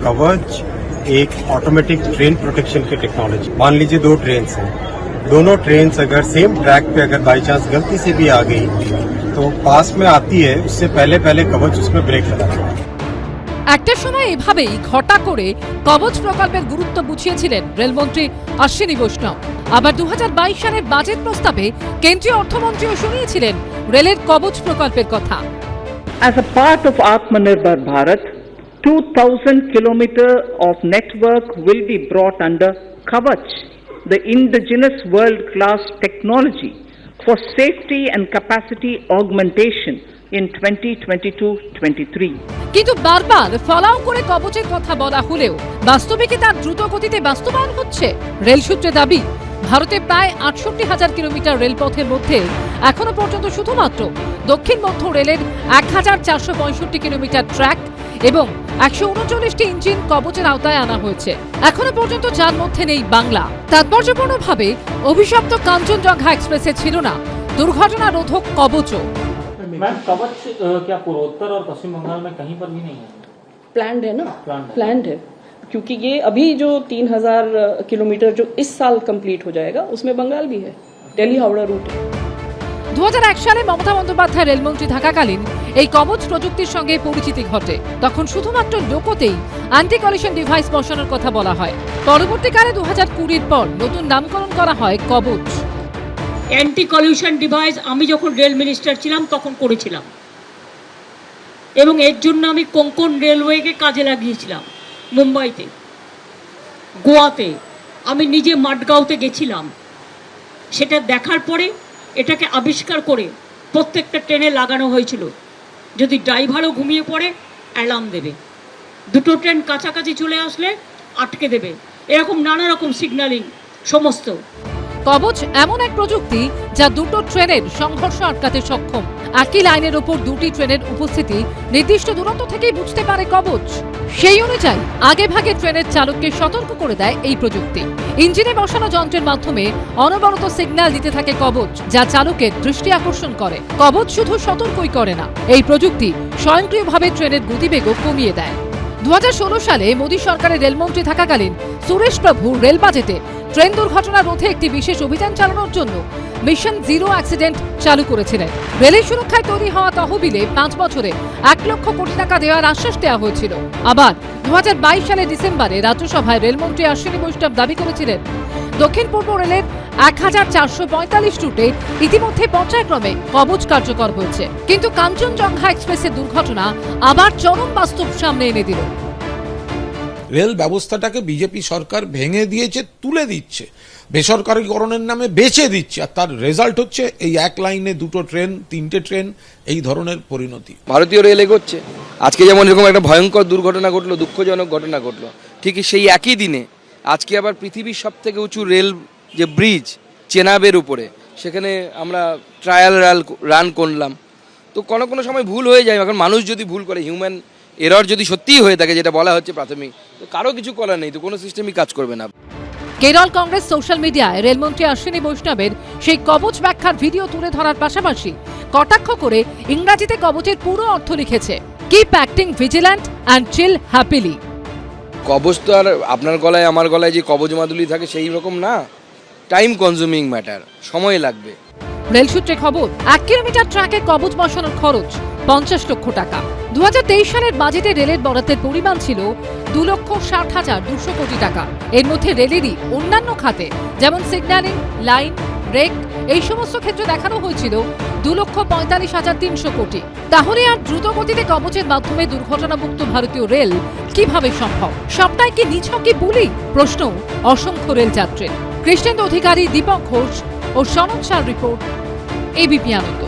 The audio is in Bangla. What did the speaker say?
कवच एक ऑटोमेटिक ट्रेन प्रोटेक्शन की टेक्नोलॉजी। मान लीजिए 2 ट्रेन हैं, दोनों ट्रेन अगर सेम ट्रैक पे अगर बाई चांस गलती से भी आ गई तो पास में आती है, उससे पहले कवच उसमें ब्रेक लगाता है। একটা সময় এভাবেই ঘটা করে কবচ প্রকল্পের গুরুত্ব বুঝিয়েছিলেন রেলমন্ত্রী অশ্বিনী বৈষ্ণব। আবার 2022 সালের বাজেট প্রস্তাবে কেন্দ্রীয় অর্থমন্ত্রীও শুনিয়েছিলেন রেলের কবচ প্রকল্পের কথা। As a part of Atmanirbhar Bharat, 2000 kilometers of network will be brought under Kavach, the indigenous world-class technology for safety and capacity augmentation in 2022-23. কিন্তু বারবার ফলাও করে কবচের কথা বলা হলেও বাস্তবে কি তার দ্রুত গতিতে বাস্তবায়ন হচ্ছে? রেল সূত্রে দাবি, ভারতে প্রায় 68,000 কিলোমিটার রেলপথের মধ্যে এখনো পর্যন্ত শুধুমাত্র দক্ষিণ মধ্য রেলের 1465 কিলোমিটার ট্র্যাক এবং 139টি ইঞ্জিন কবচের আওতায় আনা হয়েছে। এখনো পর্যন্ত যার মধ্যে নেই বাংলা। তাৎপর্যপূর্ণভাবে অভিশপ্ত কাঞ্চনজঙ্ঘা এক্সপ্রেসে ছিল না দুর্ঘটনা রোধক কবচও। मैम कवच क्या पूर्वोत्तर और पश्चिम बंगाल में कहीं पर भी नहीं है? प्लान्ड है ना, प्लान्ड है, क्योंकि ये अभी जो 3000 किलोमीटर जो इस साल कंप्लीट हो जाएगा उसमें बंगाल भी है, दिल्ली हावड़ा रूट है। 2001 সালে মমতা বন্দ্যোপাধ্যায় রেলমন্ত্রী থাকাকালীন এই কবচ প্রযুক্তির সঙ্গে পরিচিতি ঘটে। তখন শুধুমাত্র লোকোতেই অ্যান্টি কলিশন ডিভাইস বসানোর কথা বলা হয়। পরবর্তীকালে 2020 পর নতুন নামকরণ করা হয় কবচ। অ্যান্টি কলিউশন ডিভাইস আমি যখন রেল মিনিস্টার ছিলাম তখন করেছিলাম এবং এর জন্য আমি কোঙ্কণ রেলওয়েকে কাজে লাগিয়েছিলাম। মুম্বাইতে, গোয়াতে, আমি নিজে মাডগাঁওতে গেছিলাম। সেটা দেখার পরে এটাকে আবিষ্কার করে প্রত্যেকটা ট্রেনে লাগানো হয়েছিল। যদি ড্রাইভারও ঘুমিয়ে পড়ে অ্যালার্ম দেবে, দুটো ট্রেন কাছাকাছি চলে আসলে আটকে দেবে, এরকম নানা রকম সিগন্যালিং সমস্ত। কবচ এমন এক প্রযুক্তি যা দুটো ট্রেনের সংঘর্ষ আটকাতে সক্ষম। একই লাইনের ওপর দুটি ট্রেনের উপস্থিতি নির্দিষ্ট দূরত্ব থেকেই বুঝতে পারে কবচ। সেই অনুযায়ী আগে ভাগে ট্রেনের চালককে সতর্ক করে দেয় এই প্রযুক্তি। ইঞ্জিনে বসানো যন্ত্রের মাধ্যমে অনবরত সিগন্যাল দিতে থাকে কবচ, যা চালকের দৃষ্টি আকর্ষণ করে। কবচ শুধু সতর্কই করে না, এই প্রযুক্তি স্বয়ংক্রিয়ভাবে ট্রেনের গতিবেগও কমিয়ে দেয়। 2016 সালে মোদী সরকারের রেলমন্ত্রী থাকাকালীন সুরেশ প্রভু রেল বাজেটে ট্রেন দুর্ঘটনা রোধে একটি বিশেষ অভিযান চালানোর জন্য মিশন জিরো অ্যাক্সিডেন্ট চালু করেছিলেন। রেলের সুরক্ষায় তৈরি হওয়া তহবিলে 5 বছরে 1 লক্ষ কোটি টাকা দেওয়ার আশ্বাস দেওয়া হয়েছিল। আবার 2022 সালের ডিসেম্বরে রাজ্যসভায় রেলমন্ত্রী অশ্বিনী বৈষ্ণব দাবি করেছিলেন, দক্ষিণ পূর্ব রেলের 1445 রুটে ইতিমধ্যে পর্যায়ক্রমে কবচ কার্যকর হয়েছে। কিন্তু কাঞ্চনজঙ্ঘা এক্সপ্রেসের দুর্ঘটনা আবার চরম বাস্তব সামনে এনে দিল। রেল ব্যবস্থাটাকে বিজেপি সরকার ভেঙে দিয়েছে, তুলে দিচ্ছে, বেসরকারীকরণের নামে বেচে দিচ্ছে, আর তার রেজাল্ট হচ্ছে এই এক লাইনে 2টো ট্রেন, 3টে ট্রেন, এই ধরনের পরিণতি। ভারতীয় রেল এগোচ্ছে। আজকে যেমন এরকম একটা ভয়ঙ্কর দুর্ঘটনা ঘটলো, দুঃখজনক ঘটনা ঘটলো, ঠিক সেই একই দিনে আজকে আবার পৃথিবীর সব থেকে উঁচু রেল যে ব্রিজ চেনাবের উপরে, সেখানে আমরা ট্রায়াল রান করলাম। তো কোনো সময় ভুল হয়ে যায়। এখন মানুষ যদি ভুল করে, হিউম্যান এরর যদি সত্যিই হয়ে থাকে, যেটা বলা হচ্ছে প্রাথমিক, তো কারো কিছু করার নেই, তো কোনো সিস্টেমই কাজ করবে না। কেরল কংগ্রেস সোশ্যাল মিডিয়ায় রেলমন্ত্রী অশ্বিনী বৈষ্ণবের সেই কবচ ব্যাখ্যার ভিডিও তুলে ধরার পাশাপাশি কটাক্ষ করে ইংরাজিতে কবচের পুরো অর্থ লিখেছে, keep acting vigilant and chill happily. কবচ তো আর আপনার গলায় আমার গলায় যে কবচ মাদুলি থাকে সেই রকম না, টাইম কনজিউমিং ম্যাটার, সময় লাগবে। রেল সূত্রে খবর, 1 কিলোমিটার ট্র্যাকে কবচ বসানোর খরচ 50 লক্ষ টাকা। 2023 সালের বাজেটে রেলের বরাদ্দের পরিমাণ ছিল 2,60,200 কোটি টাকা। এর মধ্যে রেলেরই অন্যান্য খাতে যেমন সিগন্যালিং, লাইন, ব্রেক, এই সমস্ত ক্ষেত্রে দেখানো হয়েছিল 2,45,300 কোটি। তাহলে আর দ্রুত গতিতে কবচের মাধ্যমে দুর্ঘটনামুক্ত ভারতীয় রেল কিভাবে সম্ভব? সবটাই কি নিছকই বুলি? প্রশ্ন অসংখ্য রেল যাত্রীর। কৃষ্ণেন্দু অধিকারী, দীপক ঘোষ ও সনদ শাহর রিপোর্ট, এবিপি আনন্দ।